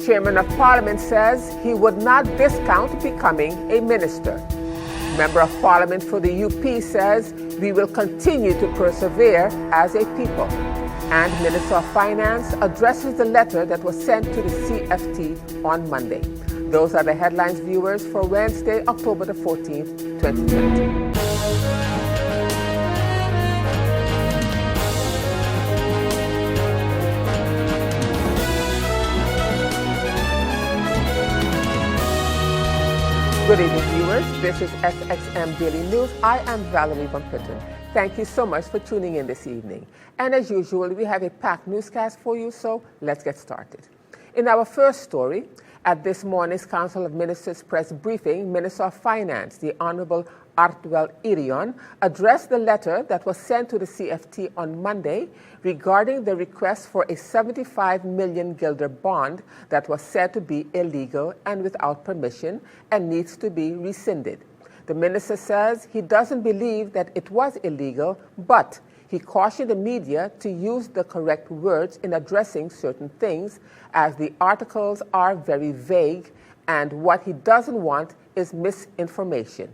Chairman of Parliament says he would not discount becoming a minister. Member of Parliament for the UP says we will continue to persevere as a people. And Minister of Finance addresses the letter that was sent to the CFT on Monday. Those are the headlines, viewers, for Wednesday, October the 14th, 2020. Good evening, viewers. This is SXM Daily News. I am Valerie Van Putten. Thank you so much for tuning in this evening. And as usual, we have a packed newscast for you, so let's get started. In our first story, at this morning's Council of Ministers press briefing, Minister of Finance, the Honorable Artwell Irion, addressed the letter that was sent to the CFT on Monday regarding the request for a 75 million guilder bond that was said to be illegal and without permission and needs to be rescinded. The minister says he doesn't believe that it was illegal, but he cautioned the media to use the correct words in addressing certain things, as the articles are very vague, and what he doesn't want is misinformation.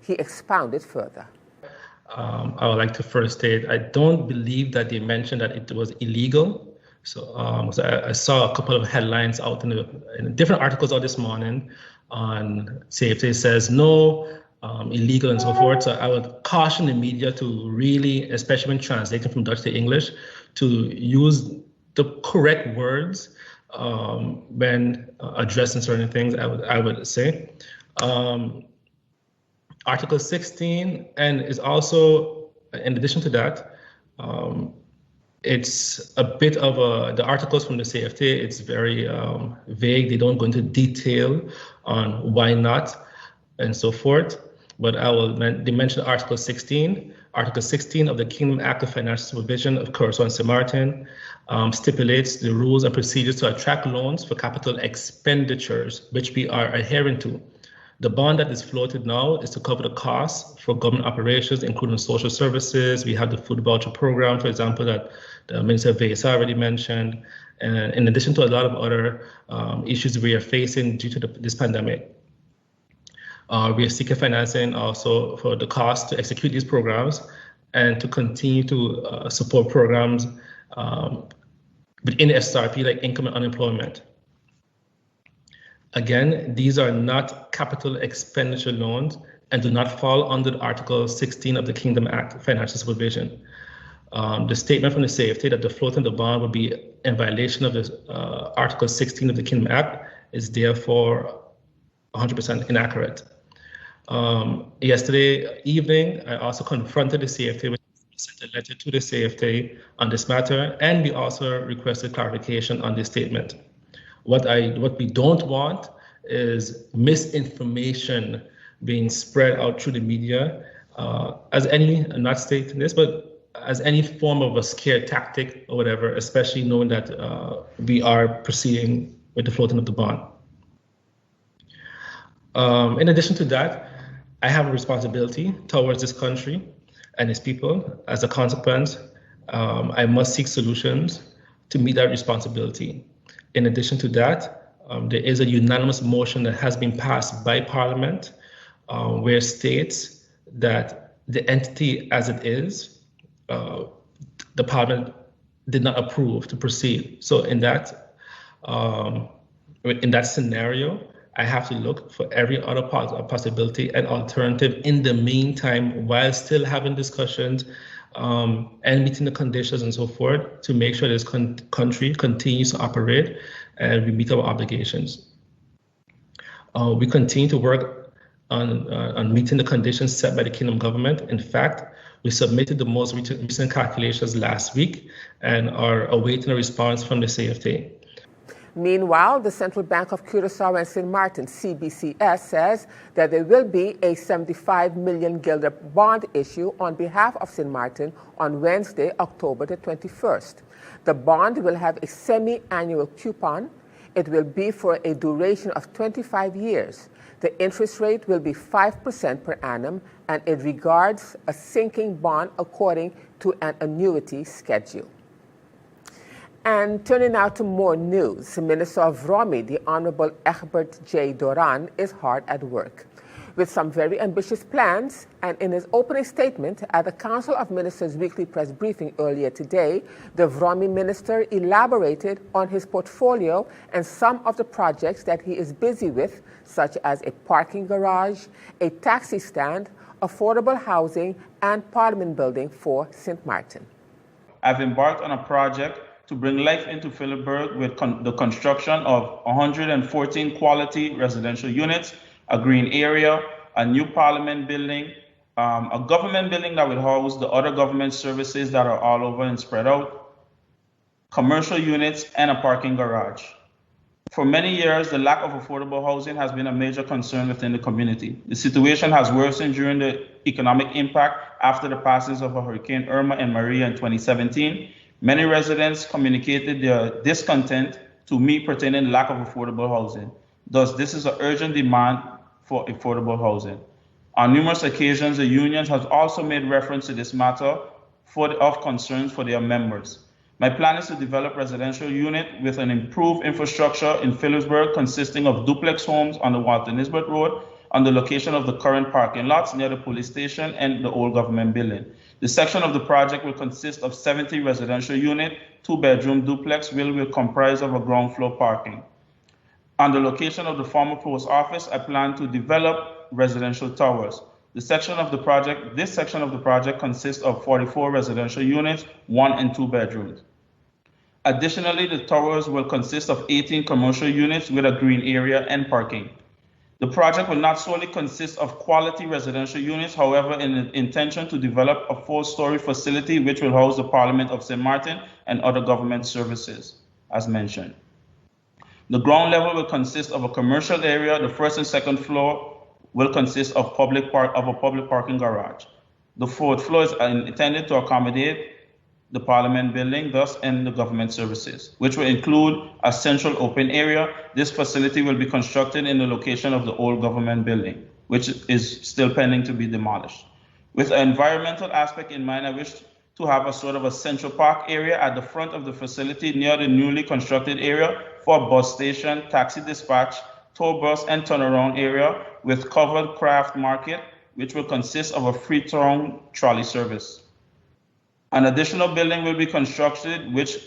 He expounded further. I would like to first state, I don't believe that they mentioned that it was illegal. So I saw a couple of headlines out in different articles out this morning on CFT says no, illegal and so forth. So I would caution the media to really, especially when translating from Dutch to English, to use the correct words when addressing certain things, I would say. Article 16, and is also, in addition to that, it's a bit of the articles from the CFT, it's very vague. They don't go into detail on why not and so forth. But they mention Article 16. Article 16 of the Kingdom Act of Financial Supervision of Curacao and St. Martin stipulates the rules and procedures to attract loans for capital expenditures, which we are adhering to. The bond that is floated now is to cover the costs for government operations, including social services. We have the food voucher program, for example, that the Minister of VSR already mentioned. And in addition to a lot of other issues we are facing due to this pandemic. We are seeking financing also for the cost to execute these programs and to continue to support programs within SRP, like income and unemployment. Again, these are not capital expenditure loans and do not fall under Article 16 of the Kingdom Act Financial Supervision. The statement from the CFT that the floating of the bond would be in violation of the Article 16 of the Kingdom Act is therefore 100% inaccurate. Yesterday evening, I also confronted the CFT, which sent a letter to the CFT on this matter, and we also requested clarification on this statement. What we don't want is misinformation being spread out through the media not stating this, but as any form of a scare tactic or whatever, especially knowing that we are proceeding with the floating of the bond. In addition to that, I have a responsibility towards this country and its people. As a consequence, I must seek solutions to meet that responsibility. In addition to that, there is a unanimous motion that has been passed by Parliament where states that the entity as it is, the Parliament did not approve to proceed. So in that scenario, I have to look for every other possibility and alternative in the meantime, while still having discussions and meeting the conditions and so forth, to make sure this country continues to operate and we meet our obligations. We continue to work on meeting the conditions set by the Kingdom government. In fact, we submitted the most recent calculations last week and are awaiting a response from the CFT. Meanwhile, the Central Bank of Curaçao and St. Martin, CBCS, says that there will be a 75 million guilder bond issue on behalf of St. Martin on Wednesday, October the 21st. The bond will have a semi-annual coupon. It will be for a duration of 25 years. The interest rate will be 5% per annum, and it regards a sinking bond according to an annuity schedule. And turning now to more news, Minister of Romy, the Honorable Egbert J. Doran, is hard at work with some very ambitious plans. And in his opening statement at the Council of Ministers weekly press briefing earlier today, the Romy minister elaborated on his portfolio and some of the projects that he is busy with, such as a parking garage, a taxi stand, affordable housing, and Parliament building for St. Martin. I've embarked on a project to bring life into Philipsburg with the construction of 114 quality residential units, a green area, a new Parliament building, a government building that will house the other government services that are all over and spread out, commercial units, and a parking garage. For many years, the lack of affordable housing has been a major concern within the community. The situation has worsened during the economic impact after the passings of Hurricane Irma and Maria in 2017. Many residents communicated their discontent to me pertaining to lack of affordable housing. Thus, this is an urgent demand for affordable housing. On numerous occasions, the unions have also made reference to this matter of concerns for their members. My plan is to develop residential unit with an improved infrastructure in Philipsburg consisting of duplex homes on the Walter Nisbet Road on the location of the current parking lots near the police station and the old government building. The section of the project will consist of 70 residential units, 2-bedroom duplex will comprise of a ground floor parking. On the location of the former post office, I plan to develop residential towers. This section of the project consists of 44 residential units, 1 and 2 bedrooms. Additionally, the towers will consist of 18 commercial units with a green area and parking. The project will not solely consist of quality residential units, however, in the intention to develop a 4-story facility which will house the Parliament of St. Martin and other government services, as mentioned. The ground level will consist of a commercial area. The first and second floor will consist of a public parking garage. The fourth floor is intended to accommodate the Parliament building, thus, and the government services, which will include a central open area. This facility will be constructed in the location of the old government building, which is still pending to be demolished. With an environmental aspect in mind, I wish to have a sort of a central park area at the front of the facility near the newly constructed area for a bus station, taxi dispatch, tour bus, and turnaround area with covered craft market, which will consist of a free-thrown trolley service. An additional building will be constructed which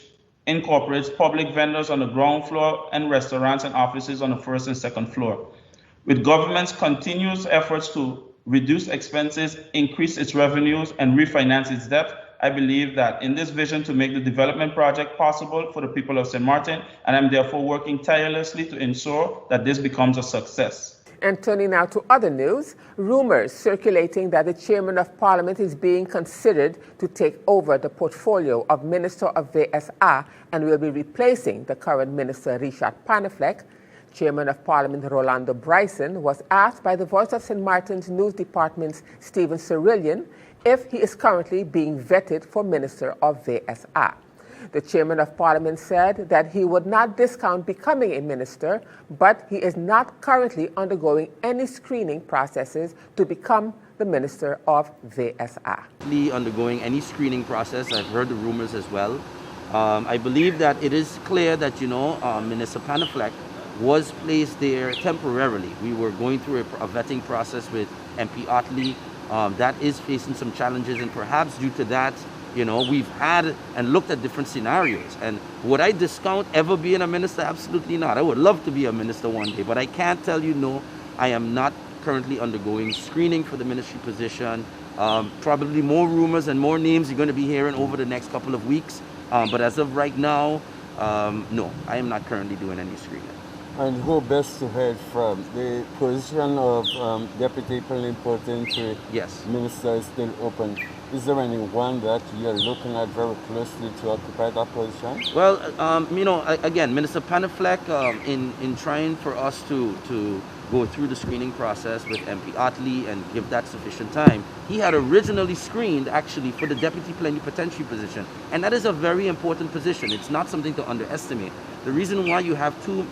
incorporates public vendors on the ground floor and restaurants and offices on the first and second floor. With government's continuous efforts to reduce expenses, increase its revenues, and refinance its debt, I believe that in this vision to make the development project possible for the people of St. Martin, and I'm therefore working tirelessly to ensure that this becomes a success. And turning now to other news, rumors circulating that the Chairman of Parliament is being considered to take over the portfolio of Minister of VSA and will be replacing the current Minister Richard Panafleck. Chairman of Parliament Rolando Bryson was asked by the Voice of St. Martin's News Department's Stephen Cerillion if he is currently being vetted for Minister of VSA. The Chairman of Parliament said that he would not discount becoming a minister, but he is not currently undergoing any screening processes to become the Minister of VSA. Undergoing any screening process, I've heard the rumors as well. I believe that it is clear that, Minister Panafleck was placed there temporarily. We were going through a vetting process with MP Otley. That is facing some challenges, and perhaps due to that, we've had and looked at different scenarios. And would I discount ever being a minister? Absolutely not. I would love to be a minister one day, but I can't tell you no. I am not currently undergoing screening for the ministry position. Probably more rumors and more names you're going to be hearing over the next couple of weeks. But as of right now, no, I am not currently doing any screening. And who best to head from? The position of Deputy Plenipotentiary Minister is still open. Is there anyone that you're looking at very closely to occupy that position? Well, again, Minister Panafleck, in trying for us to go through the screening process with MP Otley and give that sufficient time, he had originally screened actually for the Deputy Plenipotentiary position. And that is a very important position. It's not something to underestimate. The reason why you have two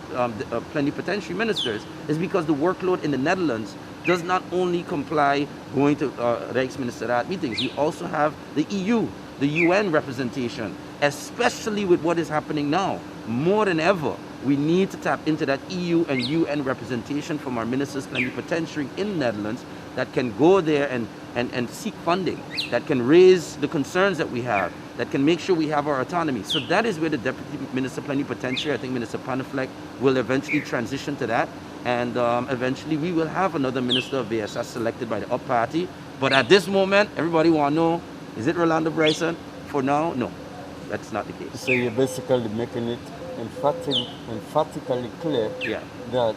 plenipotentiary ministers is because the workload in the Netherlands does not only comply going to Rijksministeriaat meetings. You also have the EU the UN representation, especially with what is happening now. More than ever, we need to tap into that EU and UN representation from our ministers plenipotentiary in the Netherlands that can go there and seek funding, that can raise the concerns that we have, that can make sure we have our autonomy. So that is where the Deputy Minister Plenipotentiary, I think Minister Panafleck, will eventually transition to that. And eventually we will have another Minister of VSS selected by the UP party. But at this moment, everybody want to know, is it Rolando Bryson? For now, no, that's not the case. So you're basically making it emphatically clear that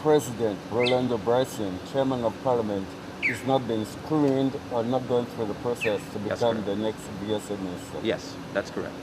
President Rolando Bryson, Chairman of Parliament, is not being screened or not going through the process to become the next VSA minister. Yes, that's correct.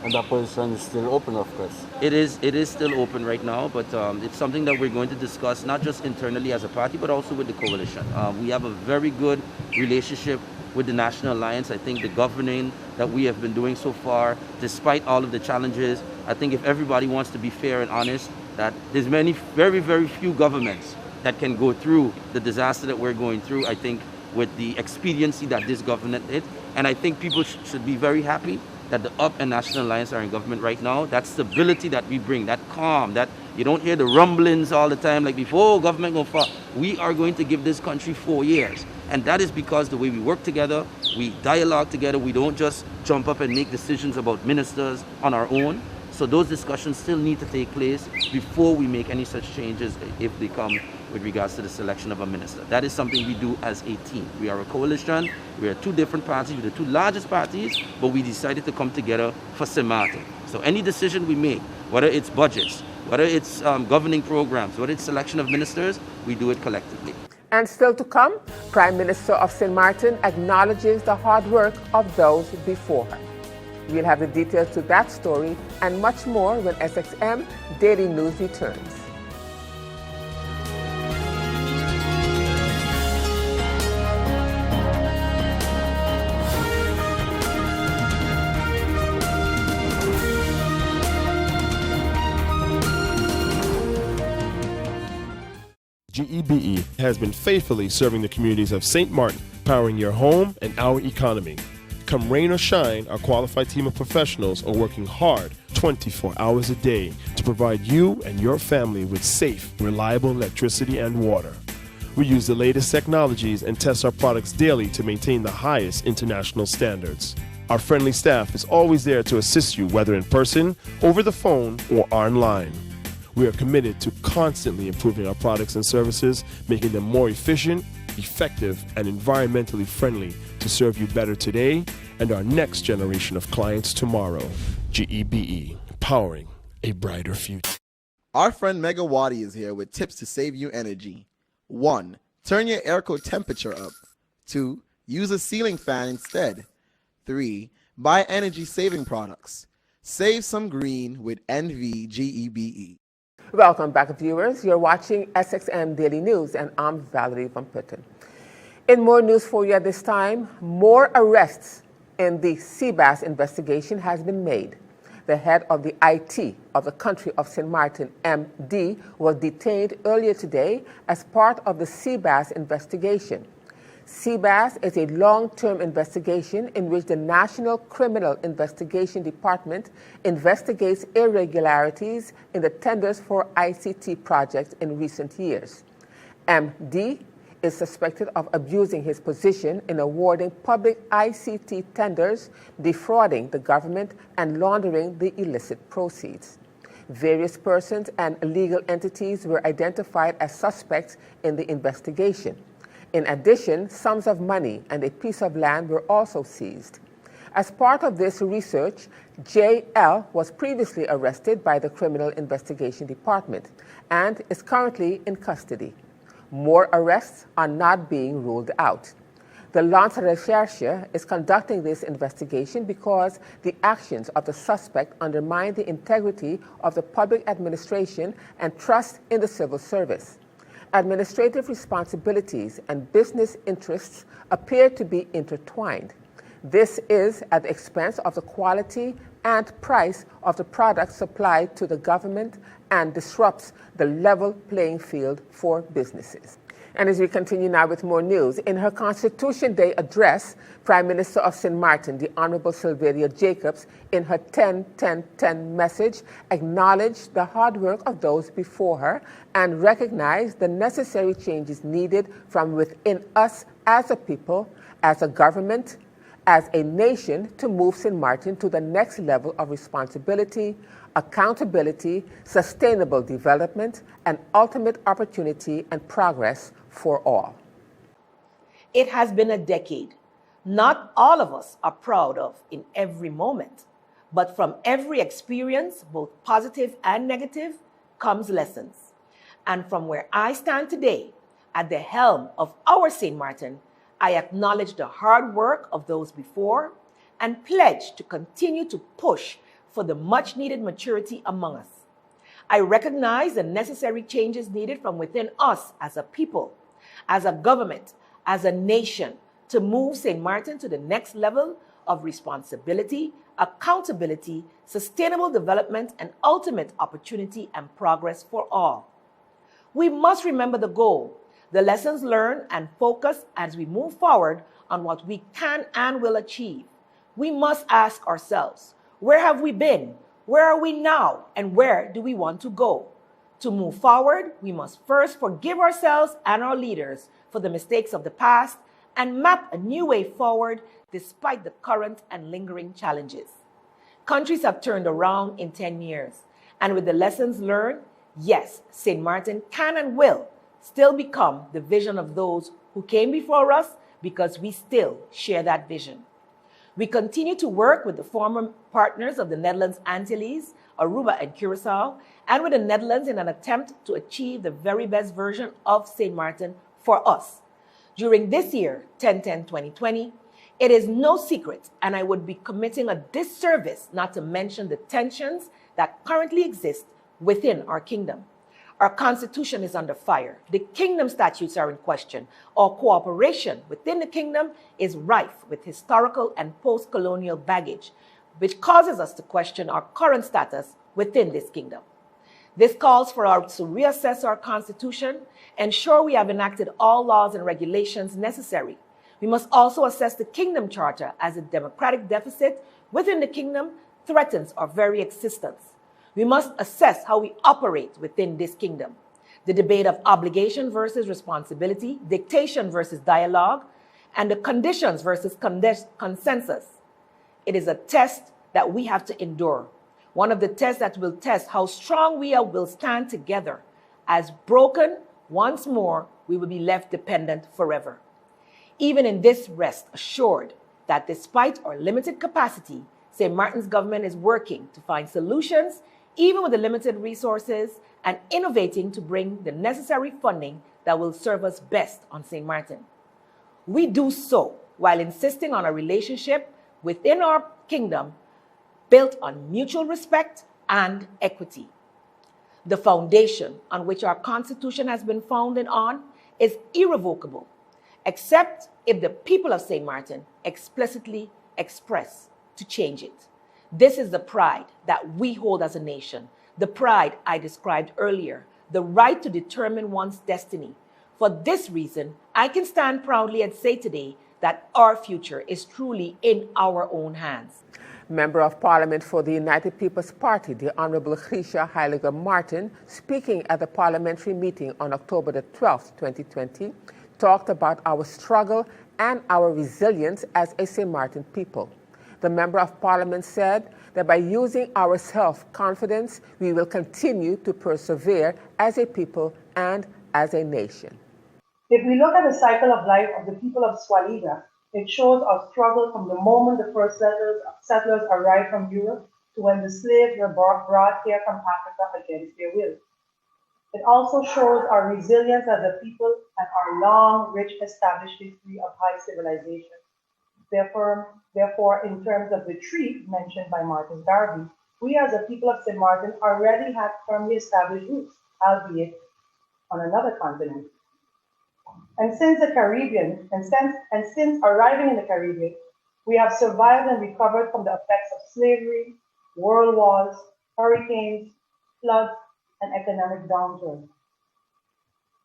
And that position is still open, of course. It is still open right now, but it's something that we're going to discuss not just internally as a party, but also with the coalition. We have a very good relationship with the National Alliance. I think the governing that we have been doing so far, despite all of the challenges, I think if everybody wants to be fair and honest, that there's very, very few governments that can go through the disaster that we're going through, I think, with the expediency that this government did. And I think people should be very happy that the UP and National Alliance are in government right now. That stability that we bring, that calm, that you don't hear the rumblings all the time like before, oh, government going to fall. We are going to give this country 4 years. And that is because the way we work together, we dialogue together, we don't just jump up and make decisions about ministers on our own. So those discussions still need to take place before we make any such changes if they come with regards to the selection of a minister. That is something we do as a team. We are a coalition, we are two different parties, we're the two largest parties, but we decided to come together for St. Martin. So any decision we make, whether it's budgets, whether it's governing programs, whether it's selection of ministers, we do it collectively. And still to come, Prime Minister of St. Martin acknowledges the hard work of those before her. We'll have the details to that story and much more when SXM Daily News returns. GEBE has been faithfully serving the communities of St. Martin, powering your home and our economy. Come rain or shine, our qualified team of professionals are working hard 24 hours a day to provide you and your family with safe, reliable electricity and water. We use the latest technologies and test our products daily to maintain the highest international standards. Our friendly staff is always there to assist you, whether in person, over the phone, or online. We are committed to constantly improving our products and services, making them more efficient, effective, and environmentally friendly to serve you better today and our next generation of clients tomorrow. GEBE, powering a brighter future. Our friend Megawati is here with tips to save you energy. 1. Turn your airco temperature up. 2. Use a ceiling fan instead. 3. Buy energy-saving products. Save some green with NVGEBE. Welcome back, viewers. You're watching SXM Daily News, and I'm Valerie Van Putten. In more news for you at this time, more arrests in the Seabass investigation has been made. The head of the IT of the country of St. Martin, MD, was detained earlier today as part of the Seabass investigation. Seabass is a long-term investigation in which the National Criminal Investigation Department investigates irregularities in the tenders for ICT projects in recent years. MD is suspected of abusing his position in awarding public ICT tenders, defrauding the government, and laundering the illicit proceeds. Various persons and legal entities were identified as suspects in the investigation. In addition, sums of money and a piece of land were also seized. As part of this research, JL was previously arrested by the Criminal Investigation Department and is currently in custody. More arrests are not being ruled out. The Lance Recherche is conducting this investigation because the actions of the suspect undermine the integrity of the public administration and trust in the civil service. Administrative responsibilities and business interests appear to be intertwined. This is at the expense of the quality and price of the products supplied to the government and disrupts the level playing field for businesses. And as we continue now with more news, in her Constitution Day address, Prime Minister of St. Martin, the Honorable Sylvia Jacobs, in her 10-10-10 message, acknowledged the hard work of those before her and recognized the necessary changes needed from within us as a people, as a government, as a nation to move St. Martin to the next level of responsibility, accountability, sustainable development, and ultimate opportunity and progress for all. It has been a decade. Not all of us are proud of in every moment, but from every experience, both positive and negative, comes lessons. And from where I stand today, at the helm of our St. Martin, I acknowledge the hard work of those before and pledge to continue to push for the much needed maturity among us. I recognize the necessary changes needed from within us as a people, as a government, as a nation, to move St. Martin to the next level of responsibility, accountability, sustainable development, and ultimate opportunity and progress for all. We must remember the goal, the lessons learned, and focus as we move forward on what we can and will achieve. We must ask ourselves, where have we been? Where are we now? And where do we want to go? To move forward, we must first forgive ourselves and our leaders for the mistakes of the past and map a new way forward despite the current and lingering challenges. Countries have turned around in 10 years, and with the lessons learned, yes, St. Martin can and will still become the vision of those who came before us because we still share that vision. We continue to work with the former partners of the Netherlands Antilles, Aruba, and Curacao, and with the Netherlands in an attempt to achieve the very best version of St. Martin for us. During this year, 10-10-2020, it is no secret, and I would be committing a disservice not to mention the tensions that currently exist within our kingdom. Our constitution is under fire. The kingdom statutes are in question. Our cooperation within the kingdom is rife with historical and post-colonial baggage, which causes us to question our current status within this kingdom. This calls for us to reassess our constitution, ensure we have enacted all laws and regulations necessary. We must also assess the kingdom charter, as a democratic deficit within the kingdom threatens our very existence. We must assess how we operate within this kingdom. The debate of obligation versus responsibility, dictation versus dialogue, and the conditions versus consensus. It is a test that we have to endure. One of the tests that will test how strong we will stand together. As broken, once more, we will be left dependent forever. Even in this, rest assured that despite our limited capacity, St. Martin's government is working to find solutions even with the limited resources, and innovating to bring the necessary funding that will serve us best on St. Martin. We do so while insisting on a relationship within our kingdom built on mutual respect and equity. The foundation on which our constitution has been founded on is irrevocable, except if the people of St. Martin explicitly express to change it. This is the pride that we hold as a nation, the pride I described earlier, the right to determine one's destiny. For this reason, I can stand proudly and say today that our future is truly in our own hands. Member of Parliament for the United People's Party, the Honorable Grisha Heiliger Martin, speaking at the parliamentary meeting on October the 12th, 2020, talked about our struggle and our resilience as a St. Martin people. The Member of Parliament said that by using our self-confidence, we will continue to persevere as a people and as a nation. If we look at the cycle of life of the people of Swaliga, it shows our struggle from the moment the first settlers arrived from Europe to when the slaves were brought here from Africa against their will. It also shows our resilience as a people and our long, rich, established history of high civilization. Therefore, in terms of the treat mentioned by Martin Garvey, we as a people of St. Martin already have firmly established roots, albeit on another continent. And since the Caribbean, and since arriving in the Caribbean, we have survived and recovered from the effects of slavery, world wars, hurricanes, floods, and economic downturn.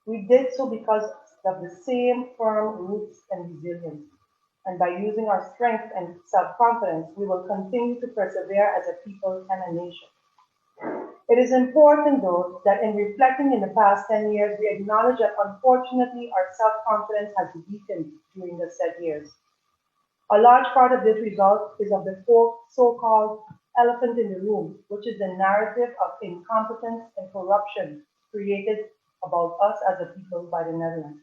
We did so because of the same firm roots and resilience. And by using our strength and self-confidence, we will continue to persevere as a people and a nation. It is important, though, that in reflecting in the past 10 years, we acknowledge that unfortunately our self-confidence has weakened during the said years. A large part of this result is of the so-called elephant in the room, which is the narrative of incompetence and corruption created about us as a people by the Netherlands.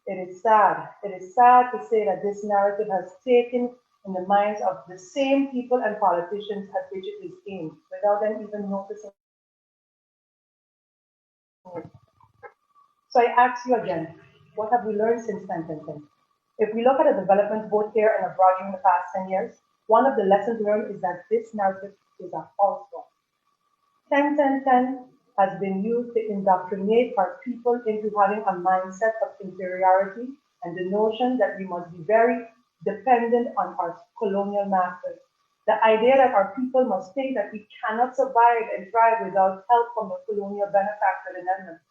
It is sad to say that this narrative has taken in the minds of the same people and politicians at which it is aimed, without them even noticing it. So I ask you again, what have we learned since 2010? If we look at the developments both here and abroad during the past 10 years, one of the lessons learned is that this narrative is a false one. 10-10-10 has been used to indoctrinate our people into having a mindset of inferiority and the notion that we must be very dependent on our colonial masters. The idea that our people must think that we cannot survive and thrive without help from the colonial benefactor, the Netherlands.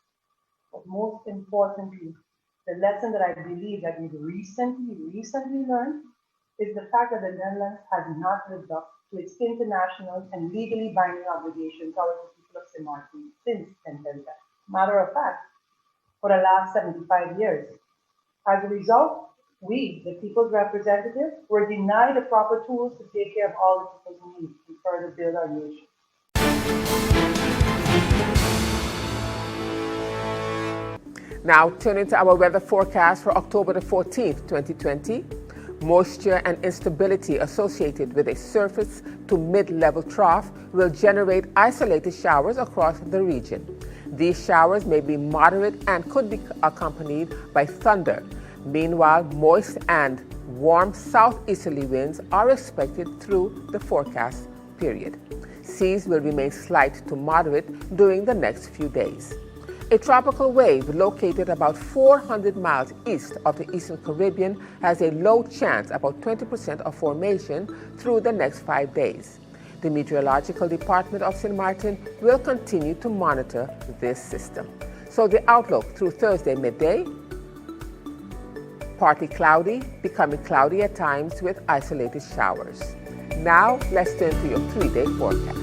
But most importantly, the lesson that I believe that we've recently learned is the fact that the Netherlands has not lived up to its international and legally binding obligations towards the people of St. Martin since 10-10-10. Matter of fact, for the last 75 years. As a result, we, the people's representatives, were denied the proper tools to take care of all the people's needs and further build our nation. Now, turning to our weather forecast for October the 14th, 2020. Moisture and instability associated with a surface to mid-level trough will generate isolated showers across the region. These showers may be moderate and could be accompanied by thunder. Meanwhile, moist and warm southeasterly winds are expected through the forecast period. Seas will remain slight to moderate during the next few days. A tropical wave located about 400 miles east of the Eastern Caribbean has a low chance, about 20% of formation, through the next 5 days. The Meteorological Department of St. Martin will continue to monitor this system. So the outlook through Thursday midday: partly cloudy, becoming cloudy at times with isolated showers. Now let's turn to your 3-day forecast.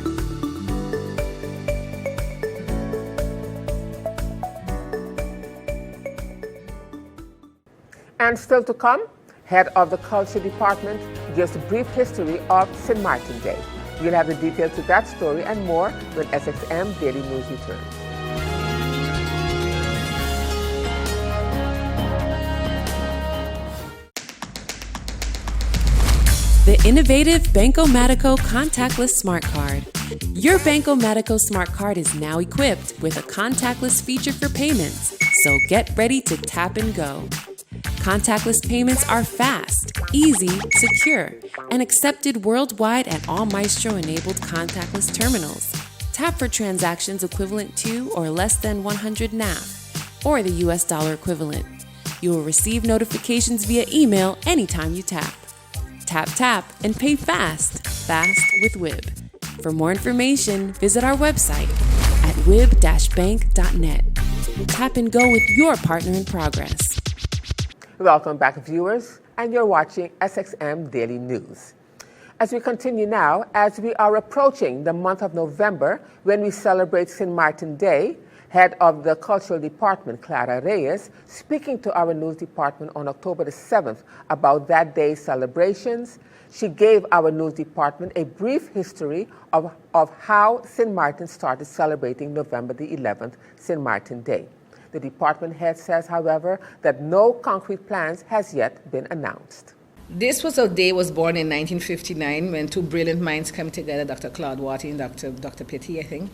And still to come, head of the Culture Department gives a brief history of St. Martin Day. We'll have the details to that story and more when SXM Daily News returns. The innovative Banco Matico contactless smart card. Your Banco Matico smart card is now equipped with a contactless feature for payments, so get ready to tap and go. Contactless payments are fast, easy, secure, and accepted worldwide at all Maestro-enabled contactless terminals. Tap for transactions equivalent to or less than 100 NAF, or the US dollar equivalent. You will receive notifications via email anytime you tap. Tap, tap, and pay fast with WIB. For more information, visit our website at wib-bank.net. Tap and go with your partner in progress. Welcome back, viewers, and you're watching SXM Daily News. As we continue now, as we are approaching the month of November, when we celebrate St. Martin Day, head of the Cultural Department, Clara Reyes, speaking to our news department on October the 7th about that day's celebrations, she gave our news department a brief history of how St. Martin started celebrating November the 11th, St. Martin Day. The department head says, however, that no concrete plans has yet been announced. This day was born in 1959 when two brilliant minds came together, Dr. Claude Watty and Dr. Petit, I think.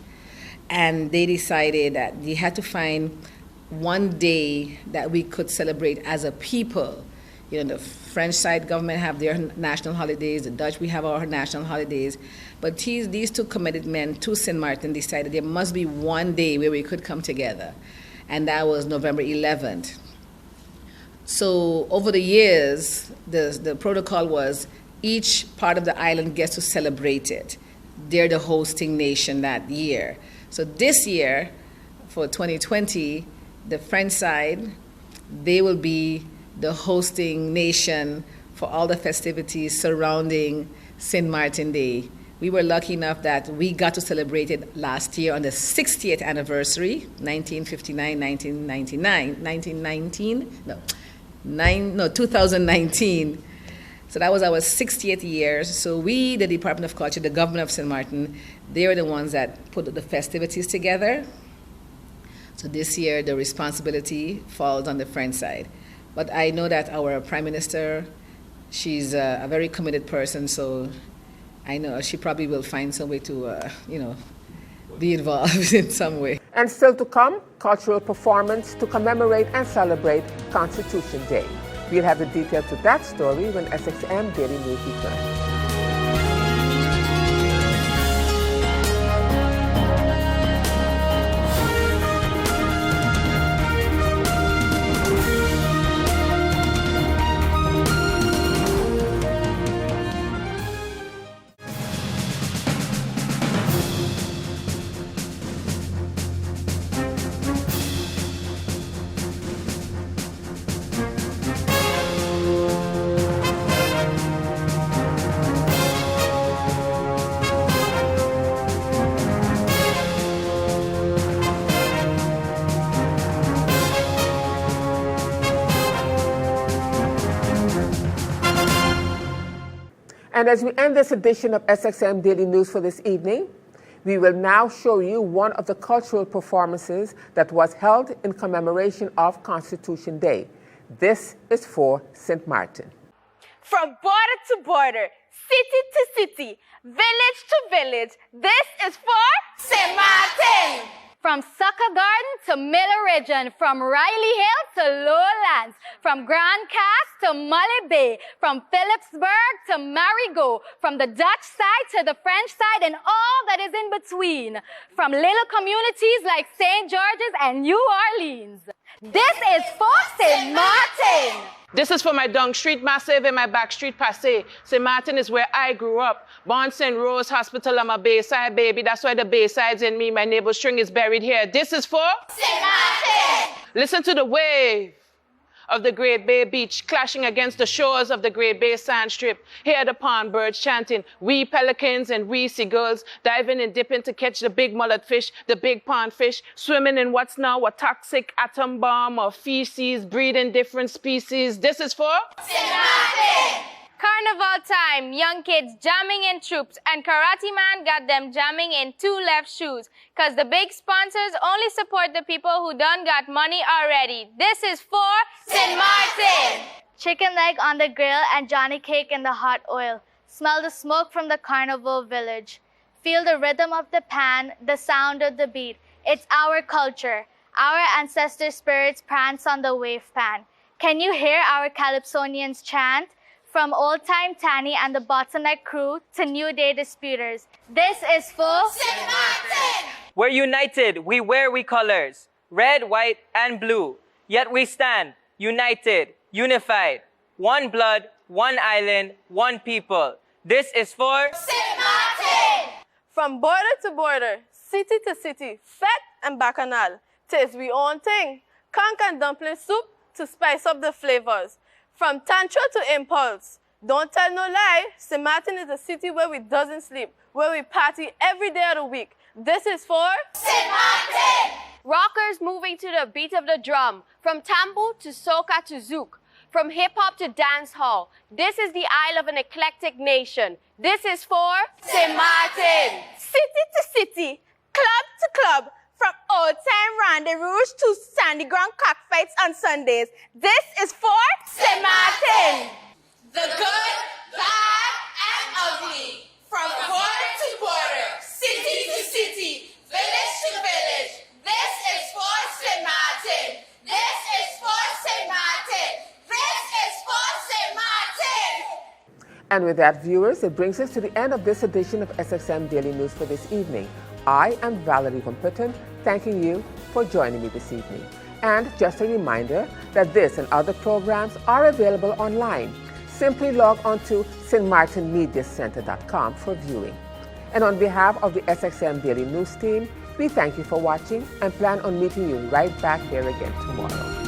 And they decided that they had to find one day that we could celebrate as a people. You know, the French side government have their national holidays, the Dutch, we have our national holidays. But these two committed men to St. Martin decided there must be one day where we could come together. And that was November 11th. So over the years, the protocol was each part of the island gets to celebrate it. They're the hosting nation that year. So this year, for 2020, the French side they will be the hosting nation for all the festivities surrounding St. Martin Day. We were lucky enough that we got to celebrate it last year on the 60th anniversary, 2019. So that was our 60th year. So we, the Department of Culture, the government of St. Martin, they were the ones that put the festivities together. So this year, the responsibility falls on the French side. But I know that our Prime Minister, she's a very committed person, so I know she probably will find some way to, be involved in some way. And still to come, cultural performance to commemorate and celebrate Constitution Day. We'll have the details to that story when SXM Daily News returns. And as we end this edition of SXM Daily News for this evening, we will now show you one of the cultural performances that was held in commemoration of Constitution Day. This is for St. Martin. From border to border, city to city, village to village, this is for St. Martin. From Sucker Garden to Miller Region, from Riley Hill to Lowlands, from Grand Cass to Mully Bay, from Phillipsburg to Marigot, from the Dutch side to the French side and all that is in between, from little communities like St. George's and New Orleans. This is for St. Martin. This is for my Dung Street Massive and my Back Street Passé. St. Martin is where I grew up. Born St. Rose Hospital, I'm a Bayside baby. That's why the Bayside's in me. My navel string is buried here. This is for St. Martin. Listen to the wave of the Great Bay Beach clashing against the shores of the Great Bay Sand Strip. Hear the pond birds chanting, we pelicans and we seagulls, diving and dipping to catch the big mullet fish, the big pond fish, swimming in what's now a toxic atom bomb of feces, breeding different species. This is for St. Martin. Carnival time, young kids jamming in troops, and Karate Man got them jamming in two left shoes, cause the big sponsors only support the people who done got money already. This is for St. Martin. Chicken leg on the grill and Johnny cake in the hot oil. Smell the smoke from the carnival village. Feel the rhythm of the pan, the sound of the beat. It's our culture. Our ancestor spirits prance on the wave pan. Can you hear our Calypsonians chant? From old-time Tanny and the bottleneck crew to new day disputers. This is for St. Martin. We're united, we wear we colors, red, white, and blue. Yet we stand, united, unified, one blood, one island, one people. This is for St. Martin. From border to border, city to city, fete and bacchanal, taste we own thing. Conch and dumpling soup to spice up the flavors. From tantra to impulse. Don't tell no lie, St. Martin is a city where we doesn't sleep, where we party every day of the week. This is for St. Martin. Rockers moving to the beat of the drum. From tambo to soca to zouk. From hip-hop to dance hall. This is the isle of an eclectic nation. This is for St. Martin. City to city, club to club. From old-time rendezvous to sandy ground cockfights on Sundays. This is for St. Martin. The good, bad, and ugly. From border to border, city to city, village to village. This is for St. Martin. This is for St. Martin. This is for St. Martin. And with that, viewers, it brings us to the end of this edition of SXM Daily News for this evening. I am Valerie Van Putten, thanking you for joining me this evening. And just a reminder that this and other programs are available online. Simply log on to stmartinmediacenter.com for viewing. And on behalf of the SXM Daily News team, we thank you for watching and plan on meeting you right back here again tomorrow.